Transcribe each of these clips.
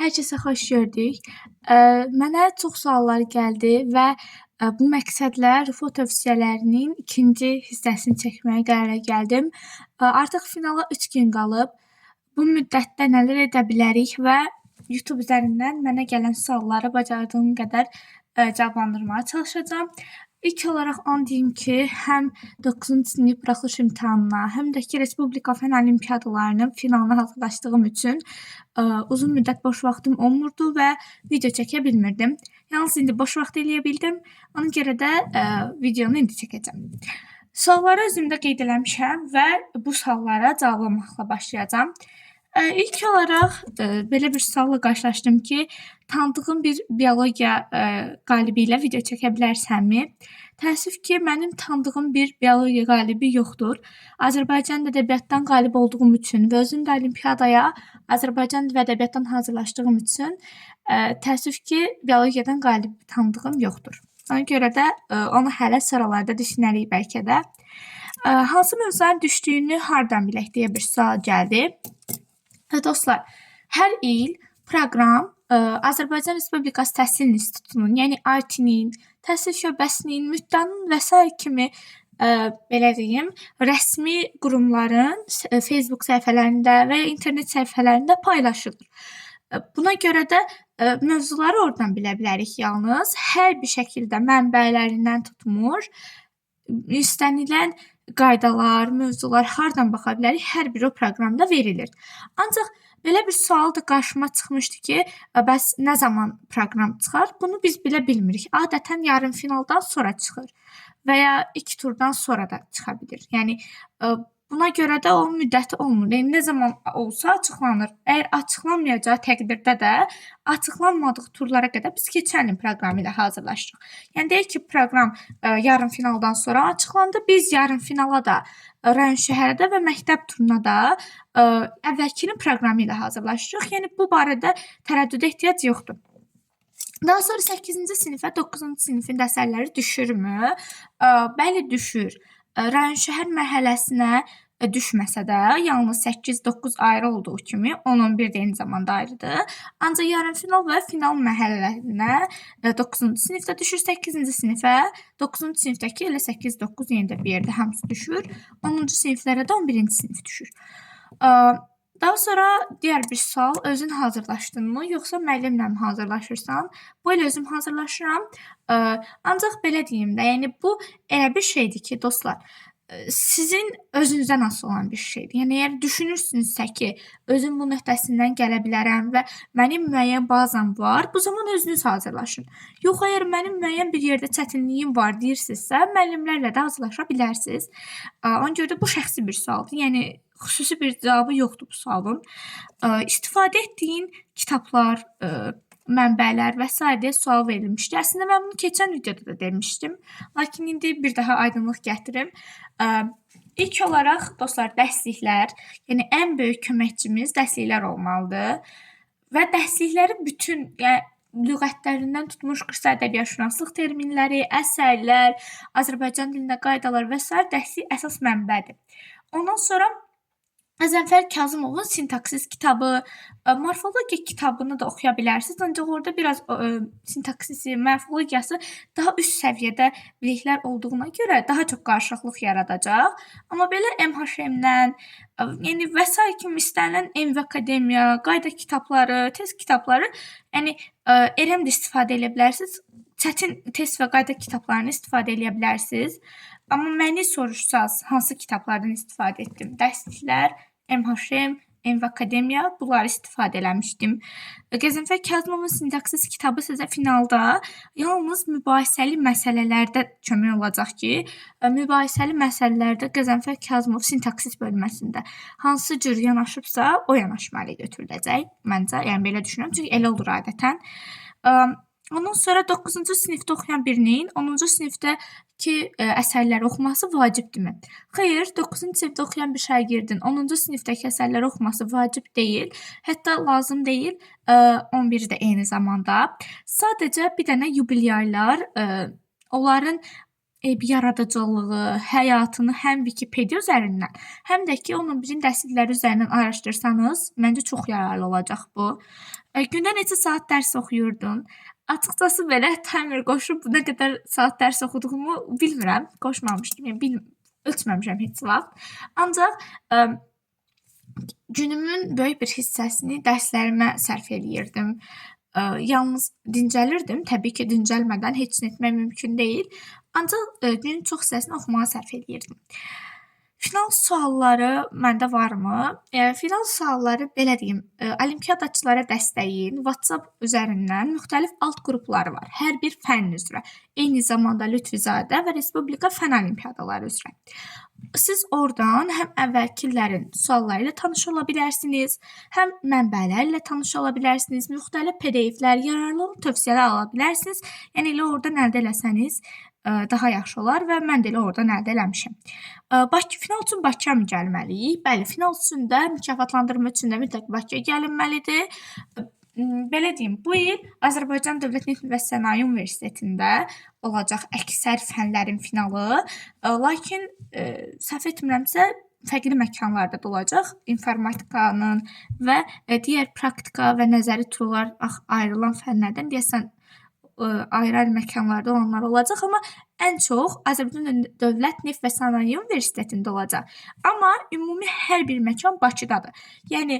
Hər kəsə xoş gördük. Mənə çox suallar gəldi və bu məqsədlə Rufo tövsiyələrinin ikinci hissəsini çəkməyə qərara gəldim. Artıq finala 3 gün qalıb. Bu müddətdə nələr edə bilərik və YouTube üzərindən mənə gələn sualları bacardığım qədər cavablandırmağa çalışacağam. İlk olaraq onu deyim ki, həm 9-cu sinif buraxılış imtahanına, həm də ki, Respublika Fen Olimpiadalarının finalına hazırlaşdığım üçün uzun müddət boş vaxtım olmurdu və video çəkə bilmirdim. Yalnız indi boş vaxt eləyə bildim. Ona görə də videonu indi çəkəcəm. Sualları özümdə qeyd eləmişəm və bu suallara cavablamaqla başlayacağam. İlk olaraq belə bir sualla qarşılaşdım ki, tanıdığım bir biologiya qalibi ilə video çəkə bilərsənmi? Təəssüf ki, mənim tanıdığım bir biologiya qalibi yoxdur. Azərbaycan ədəbiyyatdan qalib olduğum üçün və özüm də olimpiyadaya Azərbaycan dil və ədəbiyyatdan hazırlaşdığım üçün təəssüf ki, biologiyadan qalib tanıdığım yoxdur. Ona görə də onu hələ sonralarda düşünərik bəlkə də. Hansı mövzuların düşdüyünü hardan bilək deyə bir sual gəldi. Dostlar, hər il proqram Azərbaycan Respublikası Təhsil İnstitutunun, yəni ART-nin, təhsil şöbəsinin, müddanın və s. kimi belə deyim, rəsmi qurumların Facebook səhifələrində və ya internet səhifələrində paylaşılır. Buna görə də mövzuları oradan bilə bilərik yalnız. Hər bir şəkildə mənbələrindən tutmur, istənilən qaydalar, mövzular hardan baxa bilərik, hər biri o proqramda verilir. Ancaq belə bir sual da qarşıma çıxmışdı ki, bəs nə zaman proqram çıxar? Bunu biz bilə bilmirik. Adətən yarım finaldan sonra çıxır və ya ilk turdan sonra da çıxa bilir. Yəni buna görə də o müddəti olmur. Yəni nə zaman olsa açıqlanır. Əgər açıqlanmayacağı təqdirdə də açıqlanmadığı turlara qədər biz keçən il proqramı ilə hazırlaşırıq. Yəni deyək ki, proqram yarım finaldan sonra açıqlandı. Biz yarım finala da rayon şəhərdə və məktəb turuna da əvvəlkinin proqramı ilə hazırlaşırıq. Yəni bu barədə tərəddüdə ehtiyac yoxdur. Daha sonra 8-ci sinifə 9-cu sinifin əsərləri düşürmü? Bəli, düşür. Rayon şəhər mərhələsinə düşməsə də, yalnız 8-9 ayrı olduğu kimi 10-11 də eyni zamanda ayrıdır. Ancaq yarımfinal və final mərhələlərinə 9-cu sinifdə düşür, 8-ci sinifə, 9-cu sinifdəki elə 8-9 yenə də bir yerdə hamısı düşür. 10-cu siniflərə də 11-ci sinif düşür. Daha sonra digər bir sual, özün hazırlaşdınmı, yoxsa müəllimlə mi hazırlaşırsan? Bu il özüm hazırlaşıram. Ancaq belə deyim də, yəni bu elə bir şeydir ki, dostlar, sizin özünüzdən asılı olan bir şeydir. Yəni əgər düşünürsünüzsə ki, özüm bunun öhdəsindən gələ bilərəm və mənim müəyyən bazam var, bu zaman özünüz hazırlaşın. Yox, əgər mənim müəyyən bir yerdə çətinliyim var deyirsinizsə, müəllimlərlə də hazırlaşa bilərsiniz. Ona görə də bu şəxsi bir sualdır. Yəni xüsusi bir cavabı yoxdur bu sualın. İstifadə etdiyin kitablar, mənbələr və s. deyə sual verilmişdi. Əslində mən bunu keçən videoda da demişdim. Lakin indi bir daha aydınlıq gətirim. İlk olaraq dostlar, dərsliklər, yəni ən böyük köməkçimiz dərsliklər olmalıdır. Və dərslikləri bütün, yəni lüğətlərindən tutmuş qısa ədəbiyyatşünaslıq terminləri, əsərlər, Azərbaycan dilində qaydalar və s. dərslik əsas mənbədir. Ondan sonra Qəzənfər Kazımovun sintaksis kitabı, morfologiya kitabını da oxuya bilərsiniz. Ancaq orada biraz sintaksisi, morfologiyası daha üst səviyyədə biliklər olduğuna görə daha çox qarşılıqlıq yaradacaq. Amma belə MHM-dən, yəni və s. kimi istənilən MV Akademiya, qayda kitabları, test kitabları, yəni eləm də istifadə edə bilərsiniz. Çətin test və qayda kitablarını istifadə edə bilərsiniz. Amma məni soruşsaz, hansı kitablardan istifadə etdim? Dərsliklər, MHM, MV Akademiya, bunları istifadə eləmişdim. Qəzənfər Kazımovun sintaksis kitabı sizə finalda yalnız mübahisəli məsələlərdə kömək olacaq ki, mübahisəli məsələlərdə Qəzənfər Kazımov sintaksis bölməsində hansı cür yanaşıbsa, o yanaşma ilə götürüləcək məncə. Yəni belə düşünürəm, çünki elə olur adətən. Ondan sonra 9-cu sinifdə oxuyan birinin 10-cu sinifdəki əsərləri oxuması vacibdirmi? Xeyr, 9-cu sinifdə oxuyan bir şagirdin 10-cu sinifdəki əsərləri oxuması vacib deyil, hətta lazım deyil, 11 də eyni zamanda. Sadəcə bir dənə yubilyarlar, onların bir yaradıcılığı, həyatını həm Wikipedia üzərindən, həm də ki, onun birin dərslikləri üzərindən araşdırsanız, məncə çox yararlı olacaq bu. Gündə neçə saat dərs oxuyurdun? Açıqcası belə timer qoşub nə qədər saat dərs oxuduğumu bilmirəm. Qoşmamışdım, yəni ölçməmişəm heç vaxt. Ancaq günümün böyük bir hissəsini dərslərimə sərf eləyirdim. Yalnız dincəlirdim. Təbii ki, dincəlmədən heç nə etmək mümkün deyil. Ancaq günün çox hissəsini oxumağa sərf eləyirdim. Final sualları məndə varmı? Final sualları belə deyim, olimpiadaçılara dəstəyin WhatsApp üzərindən müxtəlif alt qrupları var. Hər bir fənn üzrə. Eyni zamanda Lütfüzadə və Respublika fənn olimpiadaları üzrə. Siz oradan həm əvvəlkilərin sualları ilə tanış ola bilərsiniz, həm mənbələrlə tanış ola bilərsiniz, müxtəlif PDF-lər, yararlı tövsiyələr ala bilərsiniz. Yəni elə oradan əldə eləsəniz daha yaxşı olar və mən də elə oradan əldə eləmişəm. Final üçün Bakıya mı gəlməliyik? Bəli, final üçün də, mükafatlandırma üçün də mütləq Bakıya gəlinməlidir. Belə deyim, bu il Azərbaycan Dövlət Neft və Sənaye Universitetində olacaq əksər fənlərin finalı. Lakin səhv etmirəmsə, fərqli məkanlarda da olacaq. İnformatikanın və digər praktika və nəzəri turlar ayrılan fənlərdən deyəsən ayrı-ayrı məkanlarda olanlar olacaq, amma ən çox Azərbaycan Dövlət Neft və Sənaye Universitetində olacaq. Amma ümumi hər bir məkan Bakıdadır. Yəni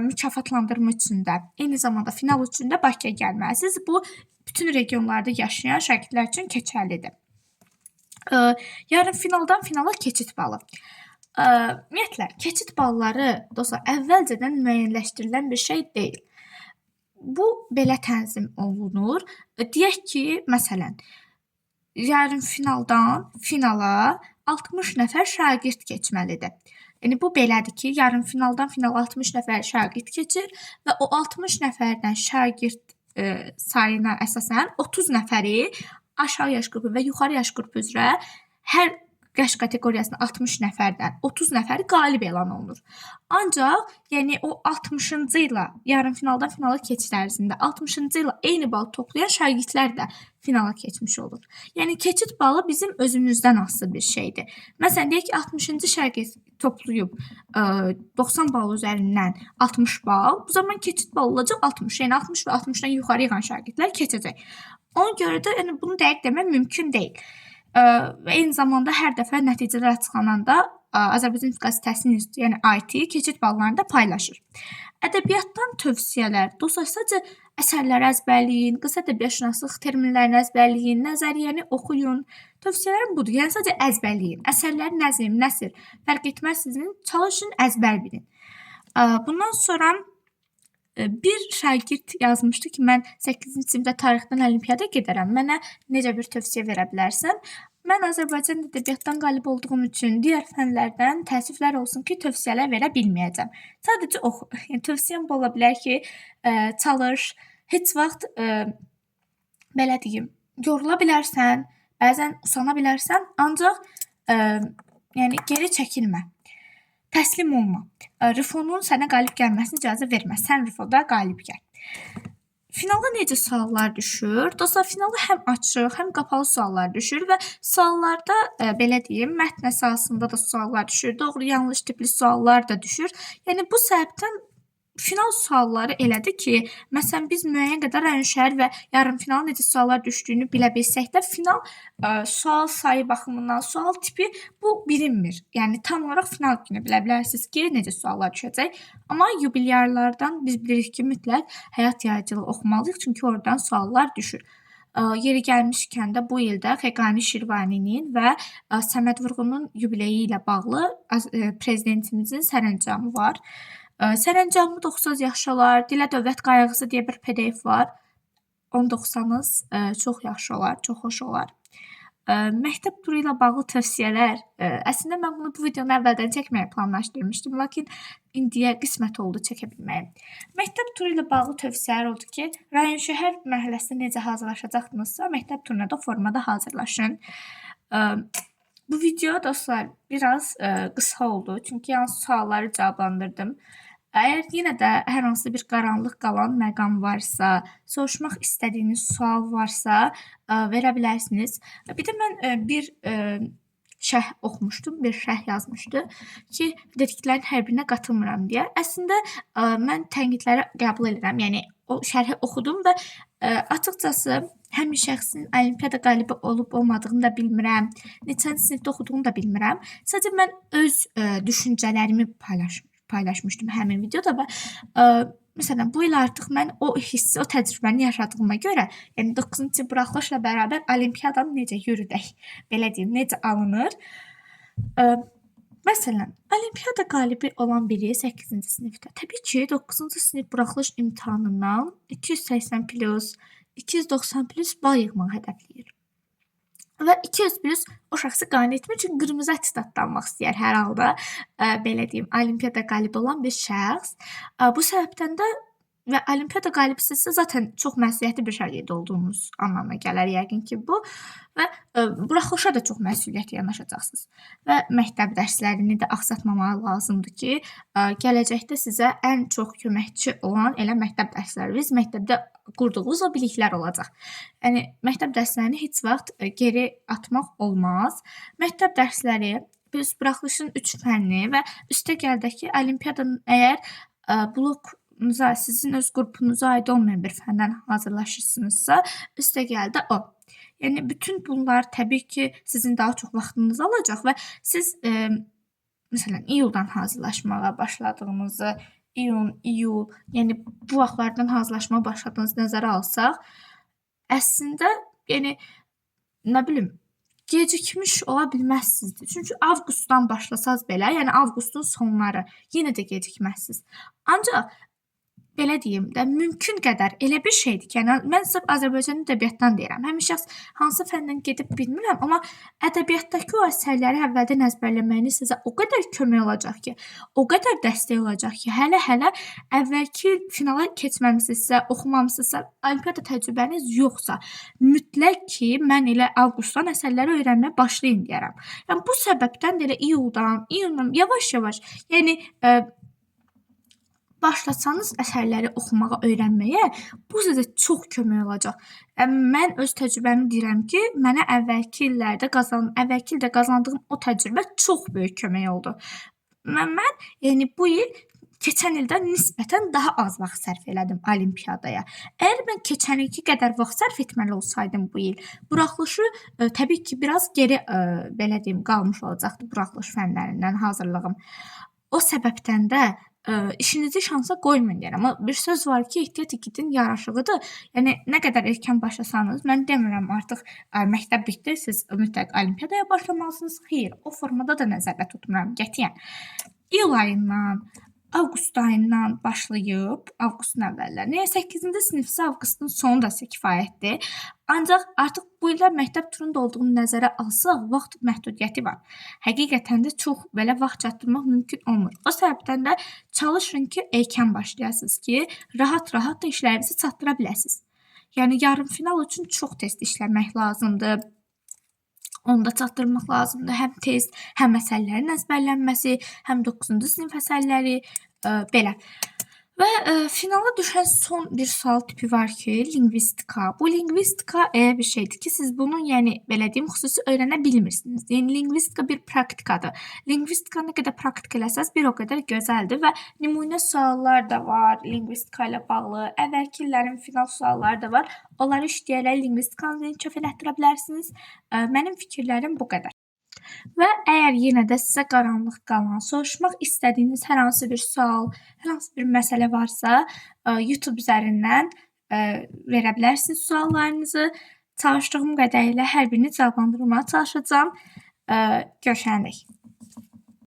mükafatlandırma üçün də, eyni zamanda final üçün də Bakıya gəlməlisiniz. Bu bütün regionlarda yaşayan şagirdlər üçün keçərlidir. Yarın finaldan finala keçid balı. Ümumiyyətlə, keçid balları dostlar əvvəlcədən müəyyənləşdirilən bir şey deyil. Bu belə tənzim olunur. Deyək ki, məsələn, yarın finaldan finala 60 nəfər şagird keçməlidir. Yəni bu belədir ki, yarın finaldan finala 60 nəfər şagird keçir və o 60 nəfərdən şagird sayına əsasən 30 nəfəri aşağı yaş qrupu və yuxarı yaş qrupu üzrə hər yaş kateqoriyasında 60 nəfərdən 30 nəfəri qalib elan olunur. Ancaq, yəni o 60-cı ilə yarın finaldan finala keçid ərzində 60-cı ilə eyni bal toplayan şagirdlər də finala keçmiş olur. Yəni keçid balı bizim özümüzdən asılı bir şeydir. Məsələn, deyək ki, 60-cı şagird toplayıb 90 bal üzərindən 60 bal, bu zaman keçid balı olacaq 60. Yəni 60 və 60-dan yuxarı yığan şagirdlər keçəcək. Ona görə də yəni bunu dəqiq demək mümkün deyil. Və eyni zamanda hər dəfə nəticələr açıqlananda Azərbaycan Respublikası Təhsil İnstitutu, yəni IT keçid ballarını da paylaşır. Ədəbiyyatdan tövsiyələr, dostlar, sadəcə əsərləri əzbərləyin, qısa ədəbiyyatşünaslıq terminlərini əzbərləyin, nəzəriyyəni oxuyun. Tövsiyələrim budur, yəni sadəcə əzbərləyin. Əsərləri nəzm, nəsr fərq etməksizin çalışın əzbər bilin. Bundan sonra bir şagird yazmışdı ki, mən 8-ci sinifdə tarixdən olimpiyada gedərəm. Mənə necə bir tövsiyə verə bilərsən? Mən Azərbaycan ədəbiyyatdan qalib olduğum üçün digər fənlərdən təəssüflər olsun ki, tövsiyələr verə bilməyəcəm. Sadəcə oxu. Yəni tövsiyəm bu ola bilər ki, çalış, heç vaxt belə deyim, yorula bilərsən, bəzən usana bilərsən, ancaq yəni geri çəkilmə. Təslim olma. Rifonun sənə qalib gəlməsinə icazə vermə. Sən rifoda qalib gəl. Finala necə suallar düşür? Dostlar, finala həm açıq, həm qapalı suallar düşür və suallarda belə deyim, mətn əsasında da suallar düşür, doğru yanlış tipli suallar da düşür. Yəni bu səbəbdən final sualları elədir ki, məsələn biz müəyyən qədər rayon şəhər və yarım final necə suallar düşdüyünü bilə bilsək də final sual sayı baxımından, sual tipi bu bilinmir. Yəni tam olaraq final günü bilə bilərsiniz ki, necə suallar düşəcək. Amma yubilyarlardan biz bilirik ki, mütləq həyat yaradıcılığı oxumalıyıq, çünki oradan suallar düşür. Yeri gəlmişkən də bu ildə Xəqani Şirvaninin və Səməd Vurğunun yubileyi ilə bağlı prezidentimizin sərəncamı var. Sərəncamı da oxusanız yaxşı olar. Dilə Dövlət Qayğısı deyə bir PDF var. Onu da oxusanız çox yaxşı olar, çox xoş olar. Məktəb turu ilə bağlı tövsiyələr. Əslində mən bunu bu videonu əvvəldən çəkməyi planlaşdırmışdım, lakin indiyə qismət oldu çəkə bilməyim. Məktəb turu ilə bağlı tövsiyələr oldu ki, rayon şəhər mərhələsində necə hazırlaşacaqsınızsa, məktəb turuna da formada hazırlaşın. Bu video dostlar biraz qısa oldu, çünki yalnız sualları cavablandırdım. Əgər yenə də hər hansı bir qaranlıq qalan məqam varsa, soruşmaq istədiyiniz sual varsa, verə bilərsiniz. Bir də mən bir şərh oxumuşdum, bir şərh yazmışdı ki, dediklərin hər birinə qatılmıram deyə. Əslində mən tənqidləri qəbul edirəm. Yəni o şərhi oxudum və açıqcası həmin şəxsin olimpiada qalibi olub-olmadığını da bilmirəm. Neçənci sinifdə oxuduğunu da bilmirəm. Sadəcə mən öz düşüncələrimi paylaşmışdım həmin videoda və məsələn, bu il artıq mən o hissi, o təcrübəni yaşadığıma görə, yəni 9-cu sinif buraxılışla bərabər olimpiadanı necə yürüdək, belə deyim, necə alınır? Məsələn, olimpiada qalibi olan biri 8-ci sinifdə təbii ki, 9-cu sinif buraxılış imtahanından 280+, 290+ bal yığmağı hədəfləyir. Və 200+ o şəxsi qane etmək üçün qırmızı attestatlanmaq istəyər hər halda, belə deyim, olimpiada qalibi olan bir şəxs. Bu səbəbdən də və olimpiada qalibisizsə zaten çox məsuliyyətli bir şagird olduğunuz anlamına gələr yəqin ki bu və buraxılışa da çox məsuliyyətli yanaşacaqsınız və məktəb dərslərini də aksatmamalı lazımdır ki, gələcəkdə sizə ən çox köməkçi olan elə məktəb dərsləriniz, məktəbdə qurduğunuz o biliklər olacaq. Yəni məktəb dərslərini heç vaxt geri atmaq olmaz. Məktəb dərsləri biz buraxılışın 3 fənni və üstəgəl də ki, olimpiadanın əgər blokunuza, sizin öz qrupunuza aid olmayan bir fəndən hazırlaşırsınızsa, üstəgəl də o. Yəni bütün bunlar təbii ki, sizin daha çox vaxtınızı alacaq və siz məsələn iyuldan hazırlaşmağa başladığınızı, iyul, yəni bu vaxtlardan hazırlaşmağa başladığınızı nəzərə alsaq, əslində yəni nə bilim gecikmiş ola bilməzsiniz. Çünki avqustdan başlasaz belə, yəni avqustun sonları yenə də gecikməzsiniz. Ancaq belə deyim də, mümkün qədər elə bir şeydir ki, yəni mən sırf Azərbaycan ədəbiyyatdan deyirəm. Həmin şəxs hansı fəndən gedib bilmirəm, amma ədəbiyyatdakı o əsərləri əvvəldən əzbərləməyiniz sizə o qədər kömək olacaq ki, o qədər dəstək olacaq ki, hələ əvvəlki finala keçməmisinizsə, oxumamısınızsa, olimpiada təcrübəniz yoxsa, mütləq ki, mən elə avqustdan əsərləri öyrənməyə başlayın deyərəm. Yəni bu səbəbdən də elə iyundan yavaş-yavaş, yəni başlasanız əsərləri oxumağa, öyrənməyə, bu sizə çox kömək olacaq. Mən öz təcrübəmi deyirəm ki, mənə əvvəlki ildə qazandığım o təcrübə çox böyük kömək oldu. Mən yəni bu il keçən ildən nisbətən daha az vaxt sərf elədim olimpiadaya. Əgər mən keçən ilki qədər vaxt sərf etməli olsaydım bu il, buraxılışı təbii ki, biraz geri belə deyim, qalmış olacaqdı buraxılış fənlərindən hazırlığım. O səbəbdən də işinizi şansa qoymayın deyirəm. Amma bir söz var ki, ehtiyat igidin yaraşığıdır. Yəni nə qədər erkən başlasanız, mən demirəm artıq məktəb bitdi, siz mütləq olimpiadaya başlamalısınız. Xeyr, o formada da nəzərdə tutmuram qətiyyən. İyul ayından, avqust ayından başlayıb, avqustun əvvəllərini, 8-ci sinifsə avqustun sonu da sizə kifayətdir. Ancaq artıq bu illər məktəb turunda olduğunu nəzərə alsaq, vaxt məhdudiyyəti var. Həqiqətən də çox belə vaxt çatdırmaq mümkün olmur. O səbəbdən də çalışın ki, erkən başlayasınız ki, rahat-rahat da işlərinizi çatdıra biləsiniz. Yəni yarım final üçün çox test işləmək lazımdır. Onu da çatdırmaq lazımdır. Həm test, həm məsələlərin əzbərlənməsi, həm 9-cu sinif əsərləri, belə. Və finala düşən son bir sual tipi var ki, lingvistika. Bu lingvistika elə bir şeydir ki, siz bunu, yəni belə deyim, xüsusi öyrənə bilmirsiniz. Yəni lingvistika bir praktikadır. Lingvistika nə qədər praktika eləsəz, bir o qədər gözəldir və nümunə suallar da var lingvistika ilə bağlı. Əvvəlki illərin final sualları da var. Onları işləyərək lingvistikanızı inkişaf elətdirə bilərsiniz. Mənim fikirlərim bu qədər. Və əgər yenə də sizə qaranlıq qalan, soruşmaq istədiyiniz hər hansı bir sual, hər hansı bir məsələ varsa, YouTube üzərindən verə bilərsiniz suallarınızı. Çalışdığım qədərilə hər birini cavablandırmağa çalışacağam. Görüşənədək.